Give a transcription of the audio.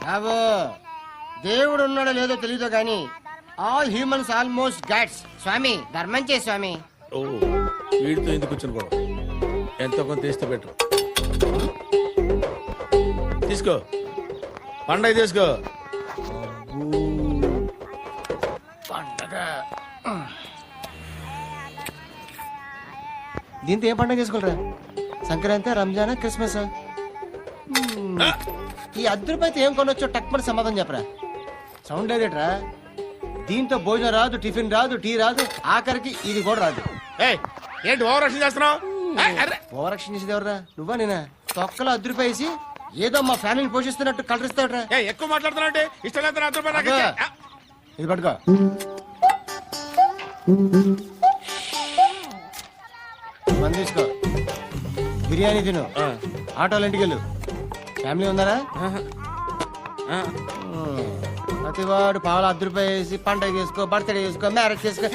బాబు దేవుడు ఉన్నాడో లేదో తెలియదు కానీ ఆల్ హ్యూమన్స్ ఆల్మోస్ట్ గాడ్స్. స్వామి ధర్మం చే స్వామి. ఓ వీడితో ఎందుకు వచ్చిన గొడవ? ఎంతో కొంత తీస్తే బెటర్. తీసుకో పండగ తీసుకో. పండగ దీంతో ఏం పండగ చేసుకోరా? సంక్రాంతి, రంజాన్, క్రిస్మస్. ఈ అద్దరిపైతే ఏం కొనొచ్చో టక్మని సమాధానం చెప్పరా. సౌండ్ లేదేట్రా? దీంతో భోజనం రాదు, టిఫిన్ రాదు, టీ రాదు, ఆఖరికి ఇది కూడా రాదు. ఏంటి ఓవర్ యాక్షన్ చేస్తున్నావు? ఓవరాక్షన్ చేసేది ఎవరా? నువ్వా నేనా? తొక్కలో అద్దరిపేసి ఏదో మా ఫ్యామిలీని పోషిస్తున్నట్టు కలరిస్తావుట్రా. ఎక్కువ మాట్లాడుతున్నా ఇష్టం ఇది పట్టుకో. మంది తీసుకో, బిర్యానీ తిను, ఆటోలు ఇంటికి వెళ్ళు. ఫ్యామిలీ ఉన్నారా? ప్రతివాడు పావులు 10 రూపాయలు వేసి పండగ చేసుకో, బర్త్డే చేసుకో, మ్యారేజ్ చేసుకో.